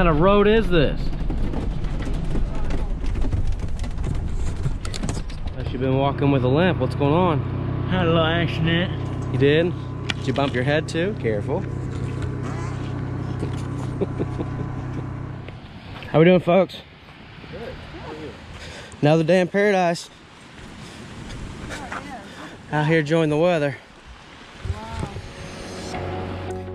kind of road is this? You've been walking with a limp. What's going on? Had a little accident. You did? Did you bump your head too? Careful. How we doing, folks? Good. How are you? Another day in paradise. Out here enjoying the weather.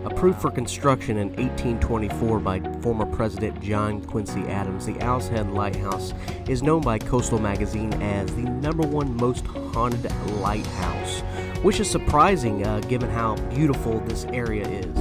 Approved for construction in 1824 by former President John Quincy Adams, the Owl's Head Lighthouse is known by Coastal Magazine as the #1 most haunted lighthouse, which is surprising given how beautiful this area is.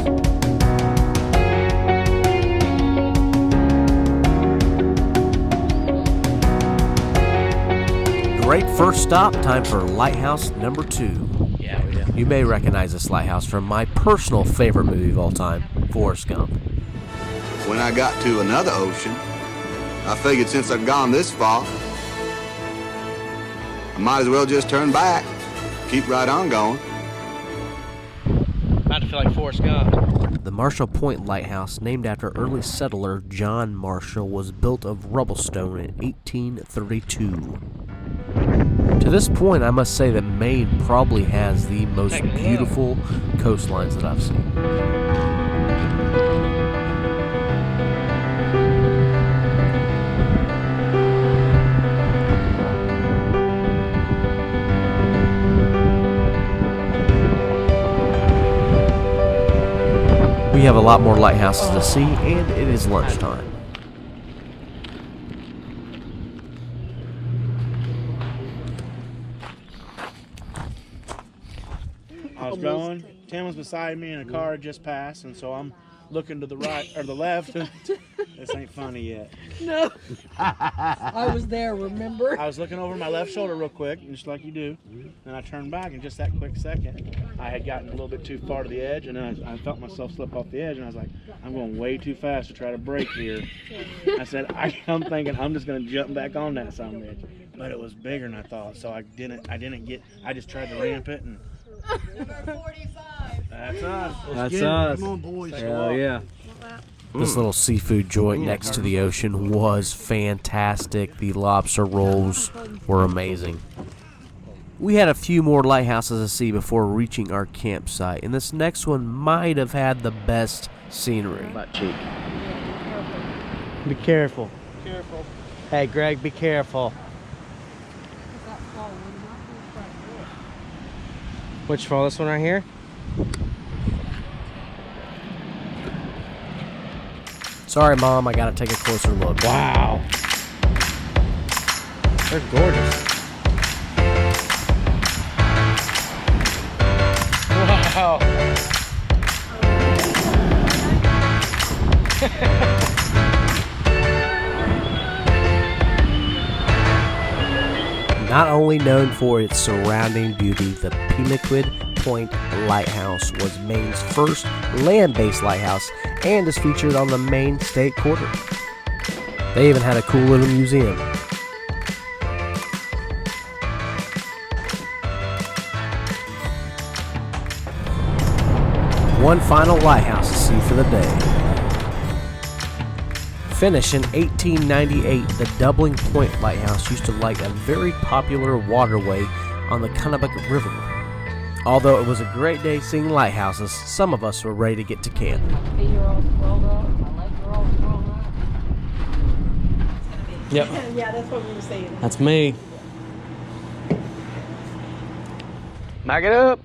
Great first stop, time for lighthouse number 2. Yeah, we do. You may recognize this lighthouse from my personal favorite movie of all time, Forrest Gump. When I got to another ocean, I figured since I'd gone this far, I might as well just turn back, keep right on going. About to feel like Forrest Gump. The Marshall Point Lighthouse, named after early settler John Marshall, was built of rubble stone in 1832. To this point, I must say that Maine probably has the most beautiful coastlines that I've seen. We have a lot more lighthouses to see, and it is lunchtime. I was going, Tim was beside me and a car had just passed, and so I'm looking to the right or the left. This ain't funny yet. No. I was there, remember? I was looking over my left shoulder real quick, just like you do. And I turned back, and just that quick second, I had gotten a little bit too far to the edge, and then I felt myself slip off the edge, and I was like, I'm going way too fast to try to brake here. I said, I'm thinking I'm just going to jump back on that son of a bitch. But it was bigger than I thought, so I just tried to ramp it, and Number 45. that's us. That's us. Come on, boys. Hell yeah. This little seafood joint next to the ocean was fantastic. The lobster rolls were amazing. We had a few more lighthouses to see before reaching our campsite, and this next one might have had the best scenery. Butt cheek. Be careful. Careful. Hey, Greg, be careful. Which fall? This one right here? Sorry, Mom, I gotta take a closer look. Wow. They're gorgeous. Wow. Not only known for its surrounding beauty, the Pequot Point Lighthouse was Maine's first land-based lighthouse and is featured on the Maine State Quarter. They even had a cool little museum. One final lighthouse to see for the day. Finished in 1898, the Doubling Point Lighthouse used to light a very popular waterway on the Kennebec River. Although it was a great day seeing lighthouses, some of us were ready to get to camp. My feet are all swelled up. My legs are all swelled up. Yep, Yeah, that's what we were saying. that's me. Back it up.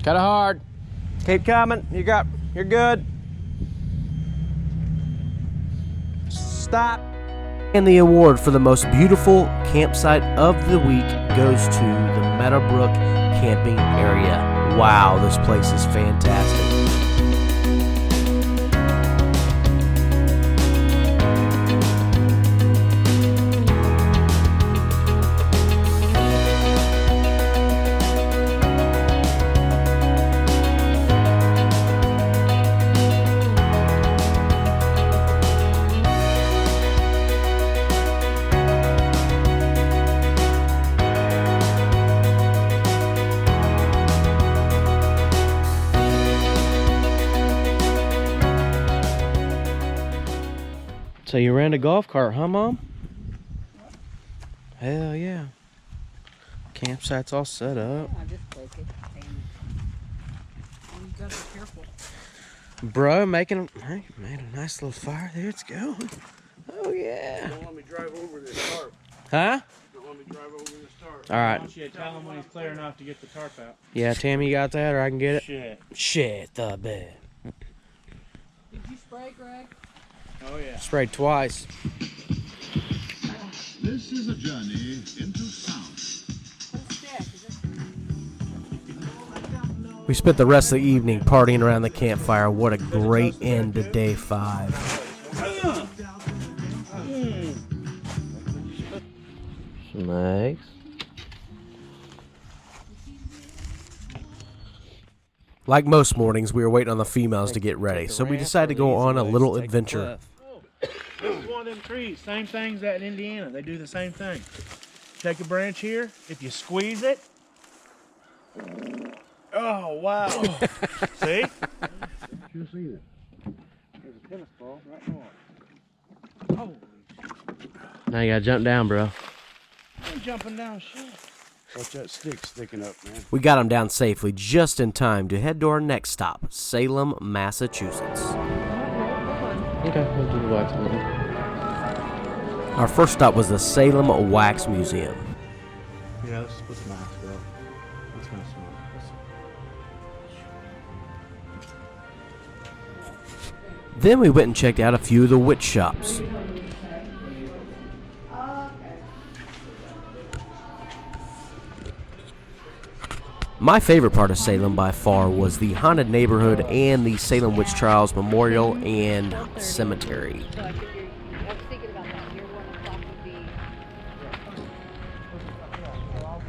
Cut it hard. Keep coming. You're good. Stop. And the award for the most beautiful campsite of the week goes to the Meadowbrook camping area. Wow, this place is fantastic. So you ran a golf cart, huh, Mom? Hell yeah. Campsite's all set up. I just broke it. Damn it. You gotta be careful. Bro, making hey, made a nice little fire. There it's going. Oh yeah. Don't let me drive over this tarp. Huh? Don't let me drive over this tarp. All right. I want you to tell him when he's clear enough to get the tarp out. Yeah, Tammy, you got that, or I can get it. Shit. Shit, the bed. Did you spray, Greg? Oh yeah. Sprayed twice. This is a journey into sound. We spent the rest of the evening partying around the campfire. What a great end to day 5. Some eggs. Like most mornings, we were waiting on the females to get ready, so we decided to go on a little adventure. This is one of them trees. Same things that in Indiana. They do the same thing. Take a branch here. If you squeeze it. Oh, wow. See? You see it? There's a tennis ball right on. Oh, Now you gotta jump down, bro. I'm jumping down shit. Watch that stick sticking up, man. We got them down safely just in time to head to our next stop, Salem, Massachusetts. Okay, we'll do the wax museum. Our first stop was the Salem Wax Museum. Yeah, let's put the mask up. That's kind of smart. Then we went and checked out a few of the witch shops. My favorite part of Salem by far was the haunted neighborhood and the Salem Witch Trials Memorial and Cemetery. So I was thinking about that. Your 1 o'clock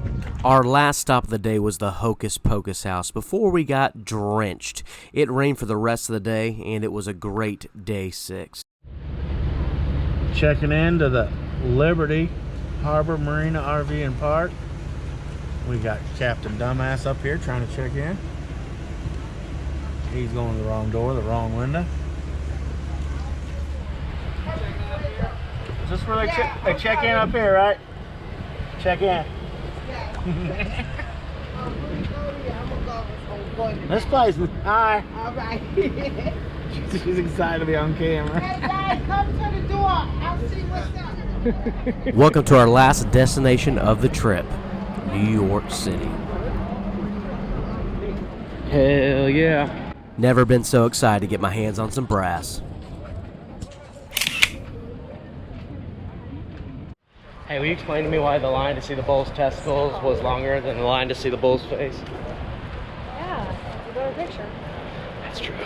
would be. Our last stop of the day was the Hocus Pocus house before we got drenched. It rained for the rest of the day, and it was a great day 6. Checking into the Liberty Harbor Marina RV and Park. We got Captain Dumbass up here trying to check in. He's going to the wrong door, the wrong window. Is this where they check in up here, right? Check in. This place, hi. All right. She's excited to be on camera. Hey guys, come to the door. I'll see what's up. Welcome to our last destination of the trip, New York City. Hell yeah. Never been so excited to get my hands on some brass. Hey, will you explain to me why the line to see the bull's testicles was longer than the line to see the bull's face? Yeah, it's a better picture. That's true.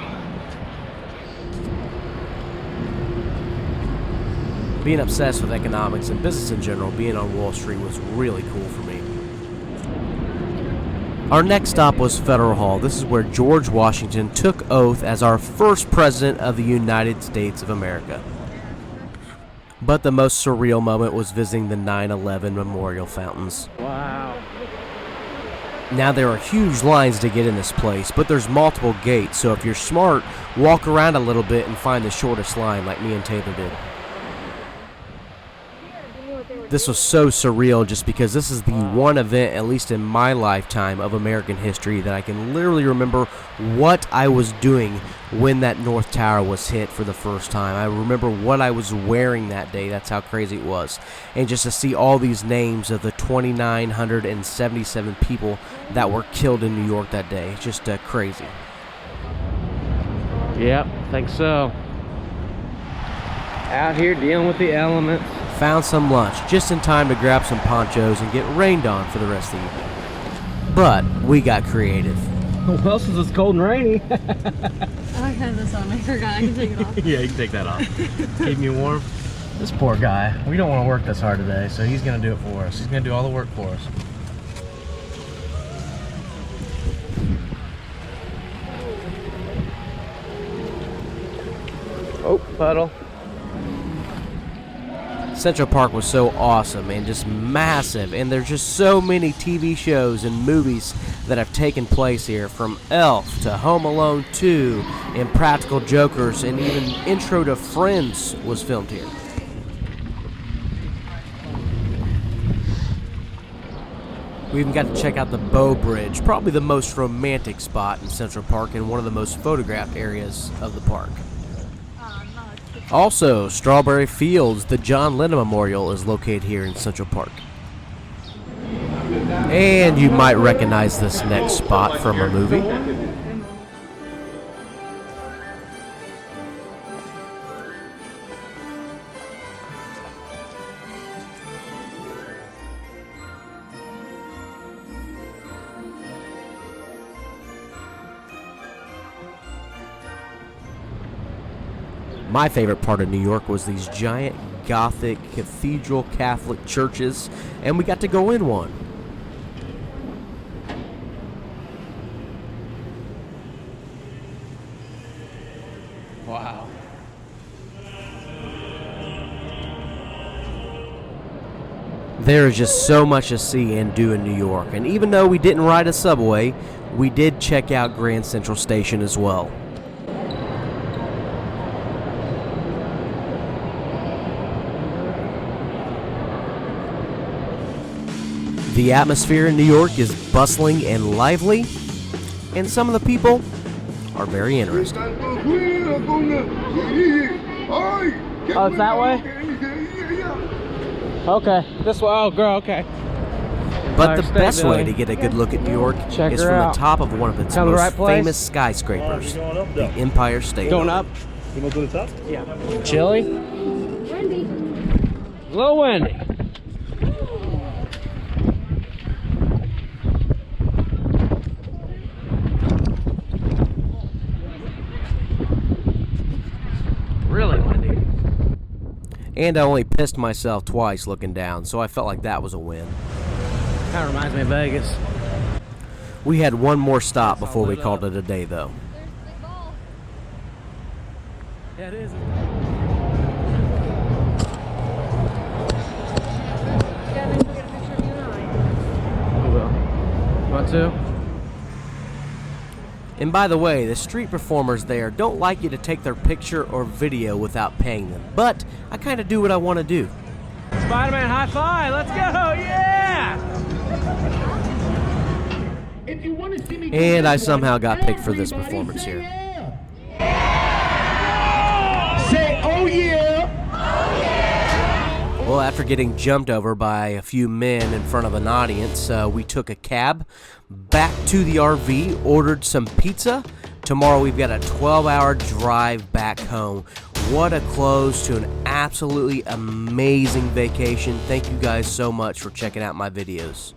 Being obsessed with economics and business in general, being on Wall Street was really cool for me. Our next stop was Federal Hall. This is where George Washington took oath as our first president of the United States of America. But the most surreal moment was visiting the 9/11 memorial fountains. Wow. Now there are huge lines to get in this place, but there's multiple gates, so if you're smart, walk around a little bit and find the shortest line like me and Taylor did. This was so surreal just because this is the one event, at least in my lifetime, of American history that I can literally remember what I was doing when that North Tower was hit for the first time. I remember what I was wearing that day. That's how crazy it was. And just to see all these names of the 2,977 people that were killed in New York that day, it's just crazy. Yep, think so. Out here dealing with the elements. Found some lunch just in time to grab some ponchos and get rained on for the rest of the evening. But we got creative. Well, since it's cold and rainy. I had this on. I forgot. I can take it off. Yeah, you can take that off. Keep me warm. This poor guy. We don't want to work this hard today, so he's going to do it for us. He's going to do all the work for us. Oh, puddle. Central Park was so awesome and just massive, and there's just so many TV shows and movies that have taken place here, from Elf to Home Alone 2, Impractical Jokers, and even Intro to Friends was filmed here. We even got to check out the Bow Bridge, probably the most romantic spot in Central Park and one of the most photographed areas of the park. Also, Strawberry Fields, the John Lennon Memorial, is located here in Central Park. And you might recognize this next spot from a movie. My favorite part of New York was these giant Gothic cathedral Catholic churches, and we got to go in one. Wow. There is just so much to see and do in New York, and even though we didn't ride a subway, we did check out Grand Central Station as well. The atmosphere in New York is bustling and lively, and some of the people are very interesting. Oh, it's that way? Okay. This way. Oh, girl, okay. But the best way to get a good look at New York is from the top of one of its Come to the most right place? famous skyscrapers, the Empire State Going Building. up? You want to go to the top? Yeah. Chilly? Windy. A little windy. Really windy. And I only pissed myself twice looking down, so I felt like that was a win. Kind of reminds me of Vegas. We had one more stop before we called it a day, though. There's the big ball. Yeah, it is. Gavin, we'll get a picture of you and I. We will. You want to? And by the way, the street performers there don't like you to take their picture or video without paying them. But I kind of do what I want to do. Spider-Man high five. Let's go. Yeah. If you want to see me do And I this somehow one, got picked for this everybody performance say here. yeah. Say, oh yeah. Well, after getting jumped over by a few men in front of an audience, we took a cab back to the RV, ordered some pizza. Tomorrow we've got a 12-hour drive back home. What a close to an absolutely amazing vacation. Thank you guys so much for checking out my videos.